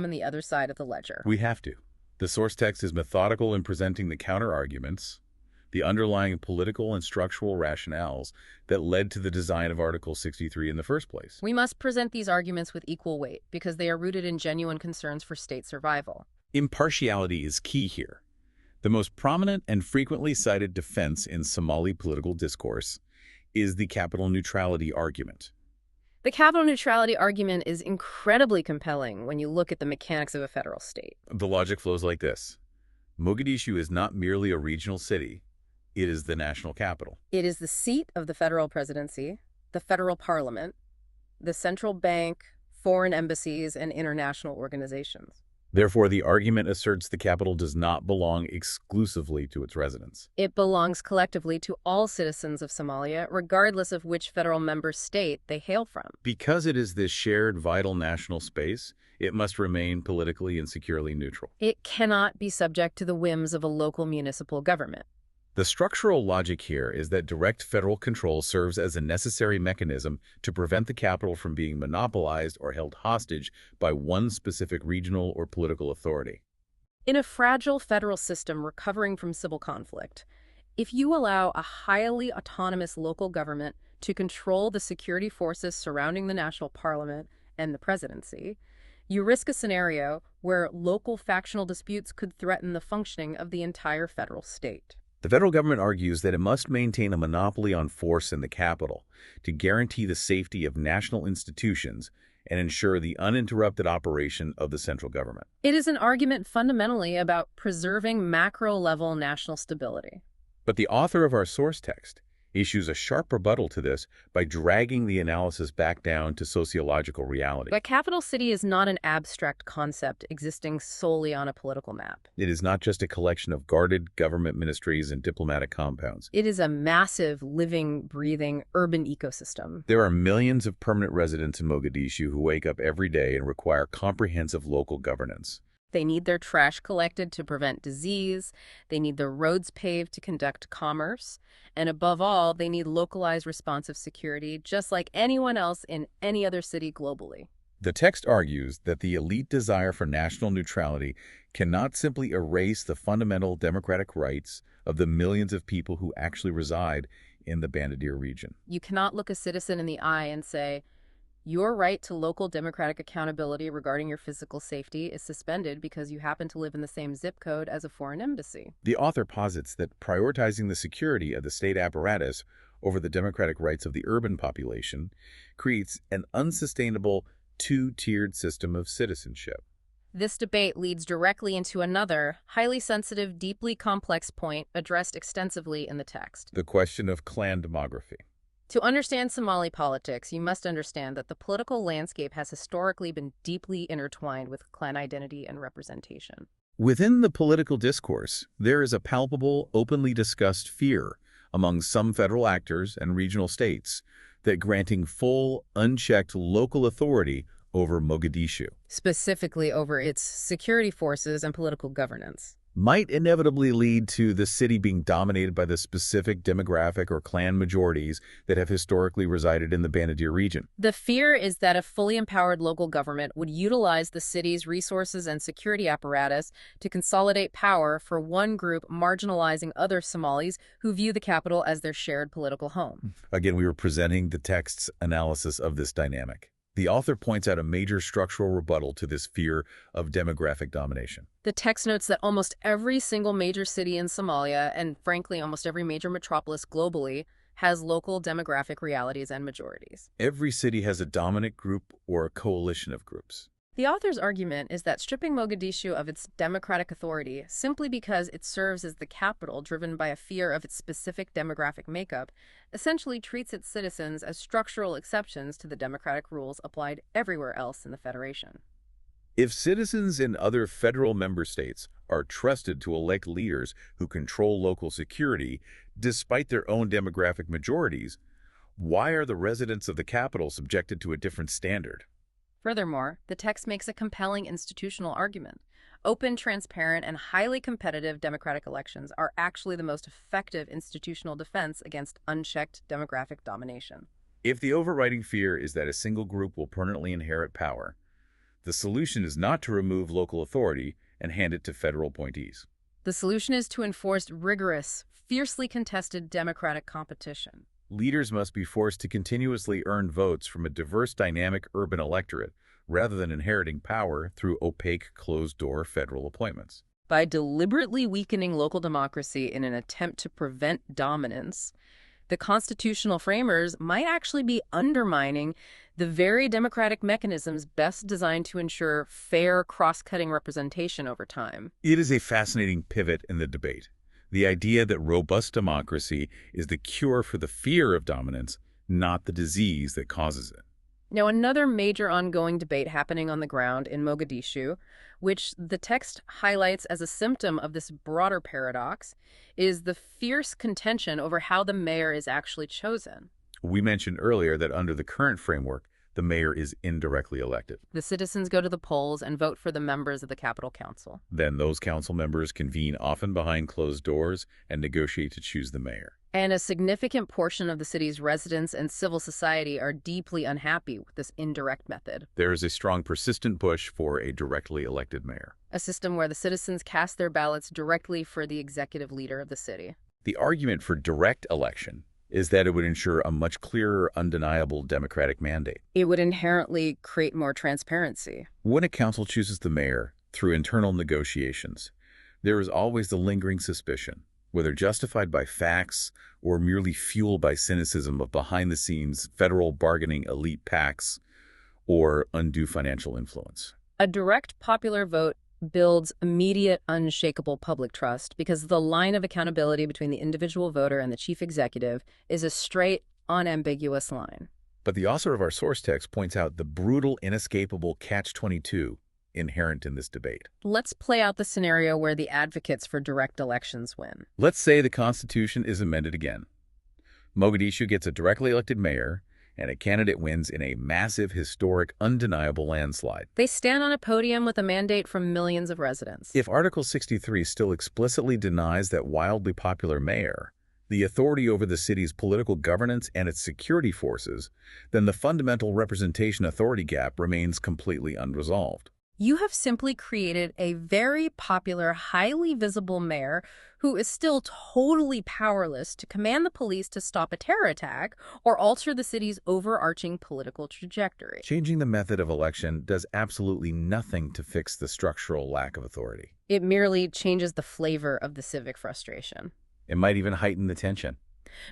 on the other side of the ledger. We have to. The source text is methodical in presenting the counter-arguments, the underlying political and structural rationales that led to the design of Article 63 in the first place. We must present these arguments with equal weight because they are rooted in genuine concerns for state survival. Impartiality is key here. The most prominent and frequently cited defense in Somali political discourse is the capital neutrality argument. The capital neutrality argument is incredibly compelling when you look at the mechanics of a federal state. The logic flows like this. Mogadishu is not merely a regional city. It is the national capital. It is the seat of the federal presidency, the federal parliament, the central bank, foreign embassies, and international organizations. Therefore, the argument asserts the capital does not belong exclusively to its residents. It belongs collectively to all citizens of Somalia, regardless of which federal member state they hail from. Because it is this shared vital national space, it must remain politically and securely neutral. It cannot be subject to the whims of a local municipal government. The structural logic here is that direct federal control serves as a necessary mechanism to prevent the capital from being monopolized or held hostage by one specific regional or political authority. In a fragile federal system recovering from civil conflict, if you allow a highly autonomous local government to control the security forces surrounding the national parliament and the presidency, you risk a scenario where local factional disputes could threaten the functioning of the entire federal state. The federal government argues that it must maintain a monopoly on force in the capital to guarantee the safety of national institutions and ensure the uninterrupted operation of the central government. It is an argument fundamentally about preserving macro-level national stability. But the author of our source text issues a sharp rebuttal to this by dragging the analysis back down to sociological reality. The capital city is not an abstract concept existing solely on a political map. It is not just a collection of guarded government ministries and diplomatic compounds. It is a massive, living, breathing, urban ecosystem. There are millions of permanent residents in Mogadishu who wake up every day and require comprehensive local governance. They need their trash collected to prevent disease, they need their roads paved to conduct commerce, and above all, they need localized responsive security, just like anyone else in any other city globally. The text argues that the elite desire for national neutrality cannot simply erase the fundamental democratic rights of the millions of people who actually reside in the Bandidir region. You cannot look a citizen in the eye and say, your right to local democratic accountability regarding your physical safety is suspended because you happen to live in the same zip code as a foreign embassy. The author posits that prioritizing the security of the state apparatus over the democratic rights of the urban population creates an unsustainable two-tiered system of citizenship. This debate leads directly into another, highly sensitive, deeply complex point addressed extensively in the text. The question of clan demography. To understand Somali politics, you must understand that the political landscape has historically been deeply intertwined with clan identity and representation. Within the political discourse, there is a palpable, openly discussed fear among some federal actors and regional states that granting full, unchecked local authority over Mogadishu, specifically over its security forces and political governance, might inevitably lead to the city being dominated by the specific demographic or clan majorities that have historically resided in the Bandidir region. The fear is that a fully empowered local government would utilize the city's resources and security apparatus to consolidate power for one group, marginalizing other Somalis who view the capital as their shared political home. Again, we were presenting the text's analysis of this dynamic. The author points out a major structural rebuttal to this fear of demographic domination. The text notes that almost every single major city in Somalia, and frankly almost every major metropolis globally, has local demographic realities and majorities. Every city has a dominant group or a coalition of groups. The author's argument is that stripping Mogadishu of its democratic authority simply because it serves as the capital driven by a fear of its specific demographic makeup essentially treats its citizens as structural exceptions to the democratic rules applied everywhere else in the Federation. If citizens in other federal member states are trusted to elect leaders who control local security despite their own demographic majorities, why are the residents of the capital subjected to a different standard? Furthermore, the text makes a compelling institutional argument. Open, transparent, and highly competitive democratic elections are actually the most effective institutional defense against unchecked demographic domination. If the overriding fear is that a single group will permanently inherit power, The solution is not to remove local authority and hand it to federal appointees. The solution is to enforce rigorous, fiercely contested democratic competition. Leaders must be forced to continuously earn votes from a diverse, dynamic urban electorate rather than inheriting power through opaque, closed-door federal appointments. By deliberately weakening local democracy in an attempt to prevent dominance, the constitutional framers might actually be undermining the very democratic mechanisms best designed to ensure fair, cross-cutting representation over time. It is a fascinating pivot in the debate. The idea that robust democracy is the cure for the fear of dominance, not the disease that causes it. Now, another major ongoing debate happening on the ground in Mogadishu, which the text highlights as a symptom of this broader paradox, is the fierce contention over how the mayor is actually chosen. We mentioned earlier that under the current framework, the mayor is indirectly elected. The citizens go to the polls and vote for the members of the Capital Council. Then those council members convene often behind closed doors and negotiate to choose the mayor. And a significant portion of the city's residents and civil society are deeply unhappy with this indirect method. There is a strong, persistent push for a directly elected mayor. A system where the citizens cast their ballots directly for the executive leader of the city. The argument for direct election is that it would ensure a much clearer, undeniable democratic mandate. It would inherently create more transparency. When a council chooses the mayor through internal negotiations, there is always the lingering suspicion, whether justified by facts or merely fueled by cynicism of behind-the-scenes federal bargaining elite PACs or undue financial influence. A direct popular vote builds immediate, unshakable public trust because the line of accountability between the individual voter and the chief executive is a straight, unambiguous line. But the author of our source text points out the brutal, inescapable catch-22 inherent in this debate. Let's play out the scenario where the advocates for direct elections win. Let's say the Constitution is amended again. Mogadishu gets a directly elected mayor, and a candidate wins in a massive, historic, undeniable landslide. They stand on a podium with a mandate from millions of residents. If Article 63 still explicitly denies that wildly popular mayor the authority over the city's political governance and its security forces, then the fundamental representation authority gap remains completely unresolved. You have simply created a very popular, highly visible mayor who is still totally powerless to command the police to stop a terror attack or alter the city's overarching political trajectory. Changing the method of election does absolutely nothing to fix the structural lack of authority. It merely changes the flavor of the civic frustration. It might even heighten the tension.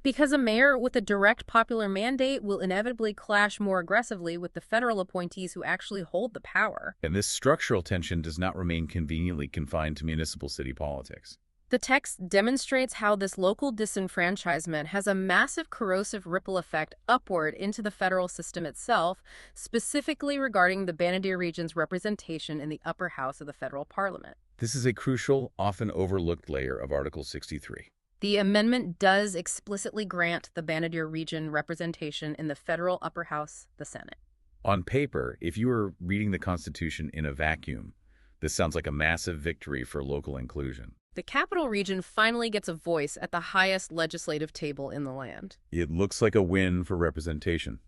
Because a mayor with a direct popular mandate will inevitably clash more aggressively with the federal appointees who actually hold the power. And this structural tension does not remain conveniently confined to municipal city politics. The text demonstrates how this local disenfranchisement has a massive corrosive ripple effect upward into the federal system itself, specifically regarding the Banadir region's representation in the upper house of the federal parliament. This is a crucial, often overlooked layer of Article 63. The amendment does explicitly grant the Banadir region representation in the federal upper house, the Senate. On paper, if you were reading the Constitution in a vacuum, this sounds like a massive victory for local inclusion. The capital region finally gets a voice at the highest legislative table in the land. It looks like a win for representation.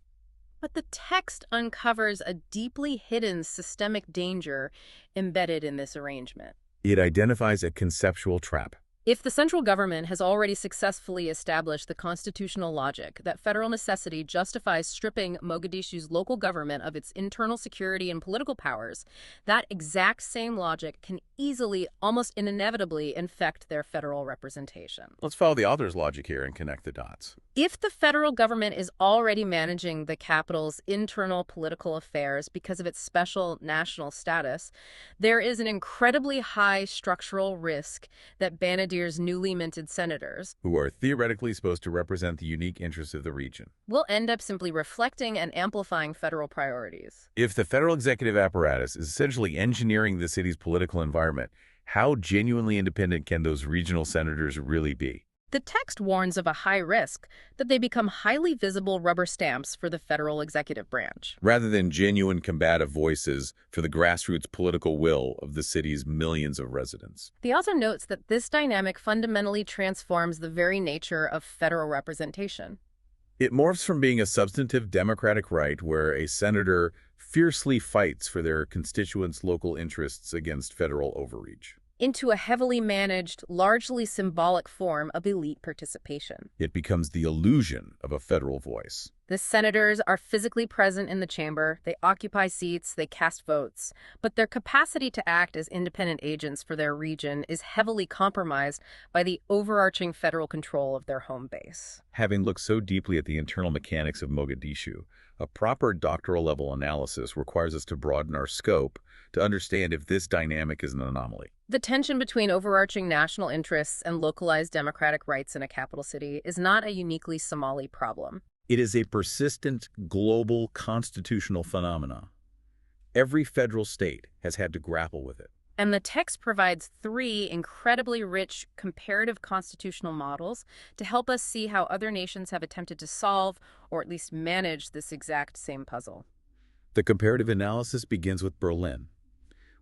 But the text uncovers a deeply hidden systemic danger embedded in this arrangement. It identifies a conceptual trap. If the central government has already successfully established the constitutional logic that federal necessity justifies stripping Mogadishu's local government of its internal security and political powers, that exact same logic can easily, almost inevitably, infect their federal representation. Let's follow the author's logic here and connect the dots. If the federal government is already managing the capital's internal political affairs because of its special national status, there is an incredibly high structural risk that Banadir's newly minted senators, who are theoretically supposed to represent the unique interests of the region, will end up simply reflecting and amplifying federal priorities. If the federal executive apparatus is essentially engineering the city's political environment, how genuinely independent can those regional senators really be? The text warns of a high risk that they become highly visible rubber stamps for the federal executive branch, rather than genuine combative voices for the grassroots political will of the city's millions of residents. The author notes that this dynamic fundamentally transforms the very nature of federal representation. It morphs from being a substantive democratic right where a senator fiercely fights for their constituents' local interests against federal overreach. into a heavily managed, largely symbolic form of elite participation. It becomes the illusion of a federal voice. The senators are physically present in the chamber, they occupy seats, they cast votes, but their capacity to act as independent agents for their region is heavily compromised by the overarching federal control of their home base. Having looked so deeply at the internal mechanics of Mogadishu, a proper doctoral-level analysis requires us to broaden our scope to understand if this dynamic is an anomaly. The tension between overarching national interests and localized democratic rights in a capital city is not a uniquely Somali problem. It is a persistent global constitutional phenomenon. Every federal state has had to grapple with it. And the text provides three incredibly rich comparative constitutional models to help us see how other nations have attempted to solve, or at least manage, this exact same puzzle. The comparative analysis begins with Berlin,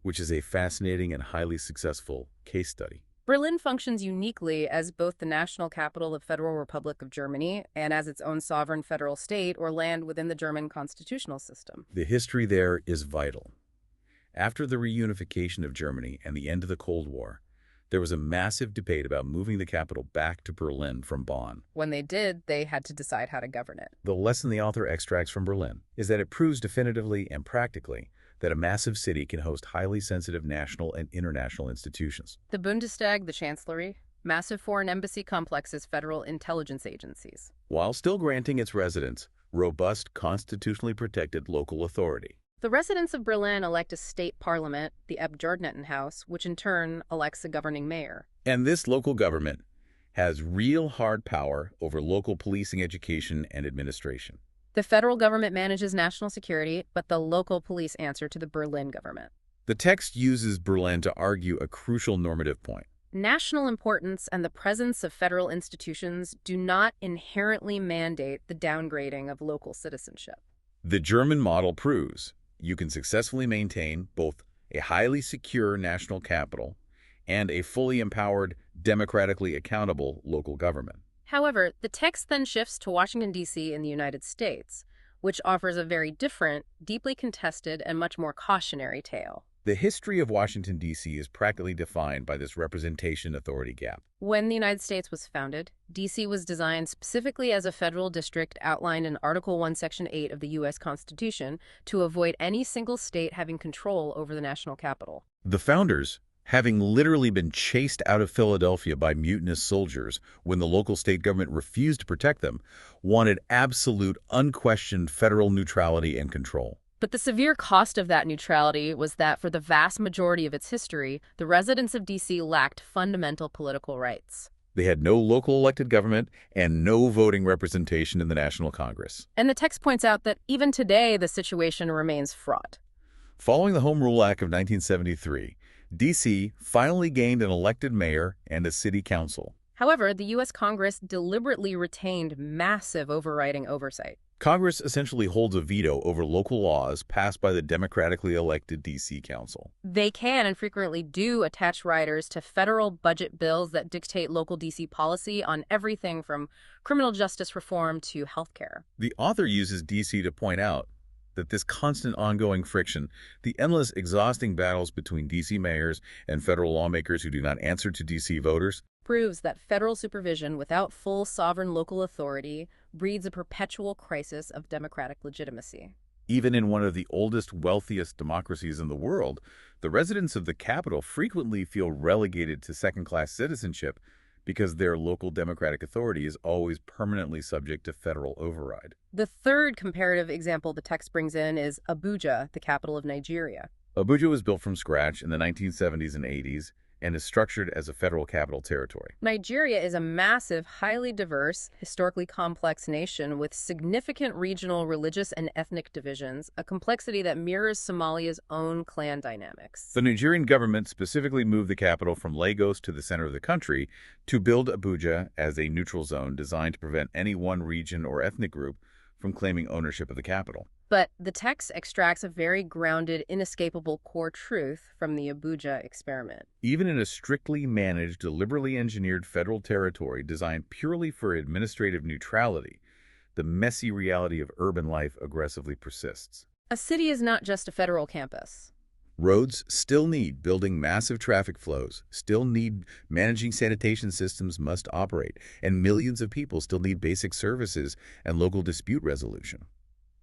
which is a fascinating and highly successful case study. Berlin functions uniquely as both the national capital of the Federal Republic of Germany and as its own sovereign federal state or land within the German constitutional system. The history there is vital. After the reunification of Germany and the end of the Cold War, there was a massive debate about moving the capital back to Berlin from Bonn. When they did, they had to decide how to govern it. The lesson the author extracts from Berlin is that it proves definitively and practically that a massive city can host highly sensitive national and international institutions. The Bundestag, the Chancellery, massive foreign embassy complexes, federal intelligence agencies. While still granting its residents robust, constitutionally protected local authority. The residents of Berlin elect a state parliament, the Abgeordnetenhaus, which in turn elects a governing mayor. And this local government has real hard power over local policing, education, and administration. The federal government manages national security, but the local police answer to the Berlin government. The text uses Berlin to argue a crucial normative point. National importance and the presence of federal institutions do not inherently mandate the downgrading of local citizenship. The German model proves you can successfully maintain both a highly secure national capital and a fully empowered, democratically accountable local government. However, the text then shifts to Washington, D.C. in the United States, which offers a very different, deeply contested, and much more cautionary tale. The history of Washington, D.C. is practically defined by this representation authority gap. When the United States was founded, D.C. was designed specifically as a federal district outlined in Article 1, Section 8 of the U.S. Constitution to avoid any single state having control over the national capital. The founders, having literally been chased out of Philadelphia by mutinous soldiers when the local state government refused to protect them, wanted absolute, unquestioned federal neutrality and control. But the severe cost of that neutrality was that for the vast majority of its history, the residents of D.C. lacked fundamental political rights. They had no local elected government and no voting representation in the National Congress. And the text points out that even today, the situation remains fraught. Following the Home Rule Act of 1973, D.C. finally gained an elected mayor and a city council. However, the U.S. Congress deliberately retained massive overriding oversight. Congress essentially holds a veto over local laws passed by the democratically elected D.C. Council. They can and frequently do attach riders to federal budget bills that dictate local D.C. policy on everything from criminal justice reform to healthcare. The author uses D.C. to point out that this constant ongoing friction, the endless exhausting battles between D.C. mayors and federal lawmakers who do not answer to D.C. voters, proves that federal supervision without full sovereign local authority breeds a perpetual crisis of democratic legitimacy. Even in one of the oldest, wealthiest democracies in the world, the residents of the capital frequently feel relegated to second-class citizenship because their local democratic authority is always permanently subject to federal override. The third comparative example the text brings in is Abuja, the capital of Nigeria. Abuja was built from scratch in the 1970s and 80s and is structured as a federal capital territory. Nigeria is a massive, highly diverse, historically complex nation with significant regional, religious, and ethnic divisions, a complexity that mirrors Somalia's own clan dynamics. The Nigerian government specifically moved the capital from Lagos to the center of the country to build Abuja as a neutral zone designed to prevent any one region or ethnic group from claiming ownership of the capital. But the text extracts a very grounded, inescapable core truth from the Abuja experiment. Even in a strictly managed, deliberately engineered federal territory designed purely for administrative neutrality, the messy reality of urban life aggressively persists. A city is not just a federal campus. Roads still need building massive traffic flows, still need managing sanitation systems must operate, and millions of people still need basic services and local dispute resolution.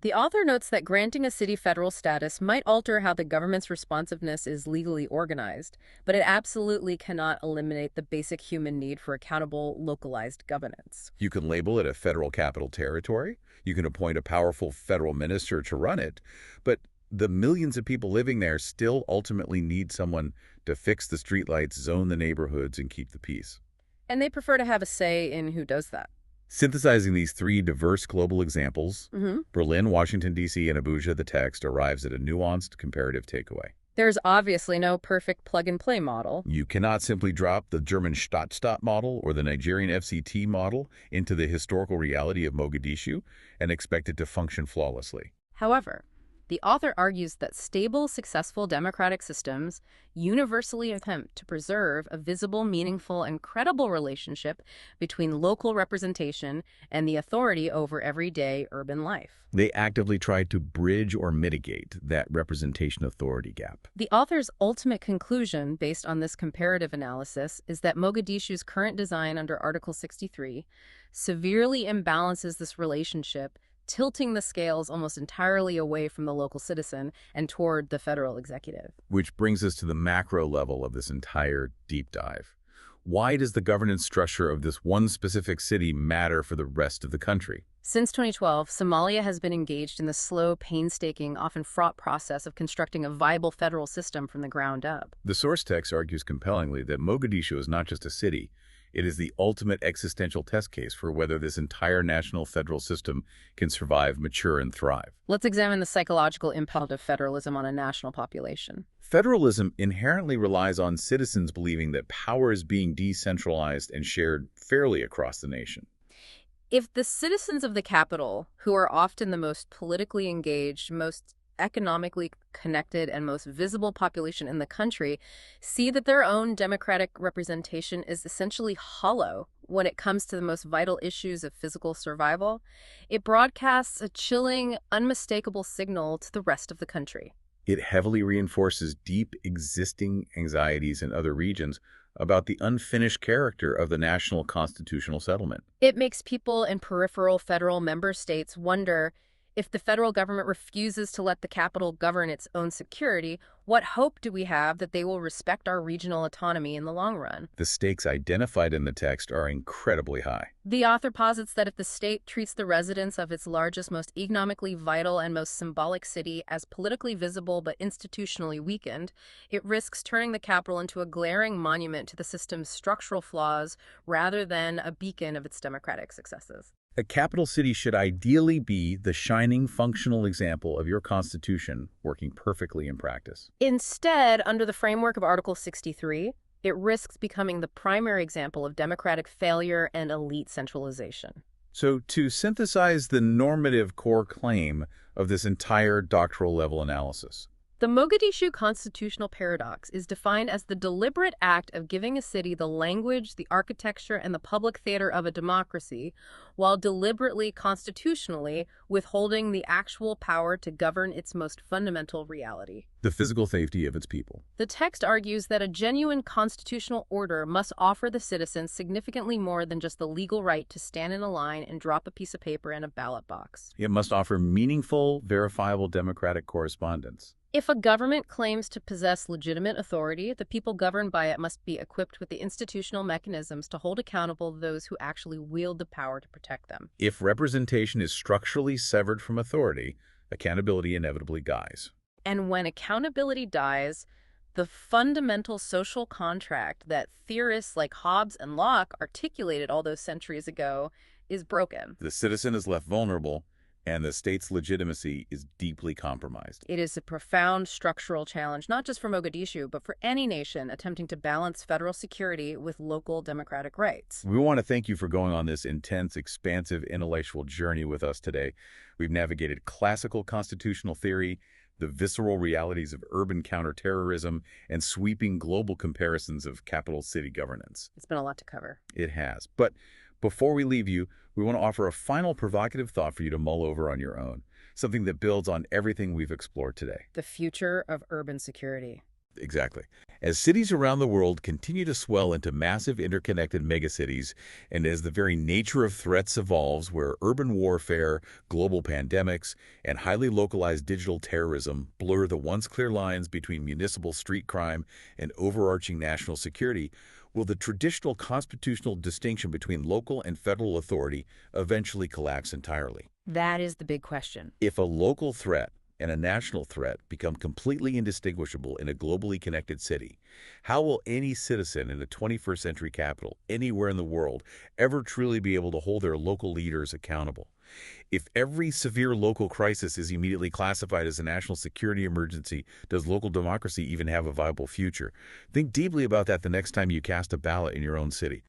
The author notes that granting a city federal status might alter how the government's responsiveness is legally organized, but it absolutely cannot eliminate the basic human need for accountable, localized governance. You can label it a federal capital territory, you can appoint a powerful federal minister to run it, but the millions of people living there still ultimately need someone to fix the streetlights, zone the neighborhoods, and keep the peace. And they prefer to have a say in who does that. Synthesizing these three diverse global examples, hmm Berlin, Washington, D.C., and Abuja, the text arrives at a nuanced comparative takeaway. There's obviously no perfect plug-and-play model. You cannot simply drop the German Stadtstaat model or the Nigerian FCT model into the historical reality of Mogadishu and expect it to function flawlessly. However, the author argues that stable, successful democratic systems universally attempt to preserve a visible, meaningful, and credible relationship between local representation and the authority over everyday urban life. They actively try to bridge or mitigate that representation authority gap. The author's ultimate conclusion, based on this comparative analysis, is that Mogadishu's current design under Article 63 severely imbalances this relationship, tilting the scales almost entirely away from the local citizen and toward the federal executive. Which brings us to the macro level of this entire deep dive. Why does the governance structure of this one specific city matter for the rest of the country? Since 2012, Somalia has been engaged in the slow, painstaking, often fraught process of constructing a viable federal system from the ground up. The source text argues compellingly that Mogadishu is not just a city, it is the ultimate existential test case for whether this entire national federal system can survive, mature, and thrive. Let's examine the psychological impact of federalism on a national population. Federalism inherently relies on citizens believing that power is being decentralized and shared fairly across the nation. If the citizens of the capital, who are often the most politically engaged, most economically connected, and most visible population in the country, see that their own democratic representation is essentially hollow when it comes to the most vital issues of physical survival, it broadcasts a chilling, unmistakable signal to the rest of the country. It heavily reinforces deep existing anxieties in other regions about the unfinished character of the national constitutional settlement. It makes people in peripheral federal member states wonder, if the federal government refuses to let the capital govern its own security, what hope do we have that they will respect our regional autonomy in the long run? The stakes identified in the text are incredibly high. The author posits that if the state treats the residents of its largest, most economically vital, and most symbolic city as politically visible but institutionally weakened, it risks turning the capital into a glaring monument to the system's structural flaws rather than a beacon of its democratic successes. A capital city should ideally be the shining, functional example of your constitution working perfectly in practice. Instead, under the framework of Article 63, it risks becoming the primary example of democratic failure and elite centralization. So, to synthesize the normative core claim of this entire doctoral level analysis, the Mogadishu constitutional paradox is defined as the deliberate act of giving a city the language, the architecture, and the public theater of a democracy, while deliberately, constitutionally, withholding the actual power to govern its most fundamental reality. the physical safety of its people. The text argues that a genuine constitutional order must offer the citizens significantly more than just the legal right to stand in a line and drop a piece of paper in a ballot box. It must offer meaningful, verifiable democratic correspondence. If a government claims to possess legitimate authority, the people governed by it must be equipped with the institutional mechanisms to hold accountable those who actually wield the power to protect them. If representation is structurally severed from authority, accountability inevitably dies. And when accountability dies, the fundamental social contract that theorists like Hobbes and Locke articulated all those centuries ago is broken. The citizen is left vulnerable, and the state's legitimacy is deeply compromised. It is a profound structural challenge, not just for Mogadishu, but for any nation attempting to balance federal security with local democratic rights. We want to thank you for going on this intense, expansive intellectual journey with us today. We've navigated classical constitutional theory, the visceral realities of urban counterterrorism, and sweeping global comparisons of capital city governance. It's been a lot to cover. It has. But before we leave you, we want to offer a final provocative thought for you to mull over on your own. something that builds on everything we've explored today. The future of urban security. Exactly. As cities around the world continue to swell into massive interconnected megacities, and as the very nature of threats evolves, where urban warfare, global pandemics, and highly localized digital terrorism blur the once clear lines between municipal street crime and overarching national security, will the traditional constitutional distinction between local and federal authority eventually collapse entirely? That is the big question. If a local threat and a national threat become completely indistinguishable in a globally connected city, how will any citizen in a 21st century capital, anywhere in the world, ever truly be able to hold their local leaders accountable? If every severe local crisis is immediately classified as a national security emergency, does local democracy even have a viable future? Think deeply about that the next time you cast a ballot in your own city.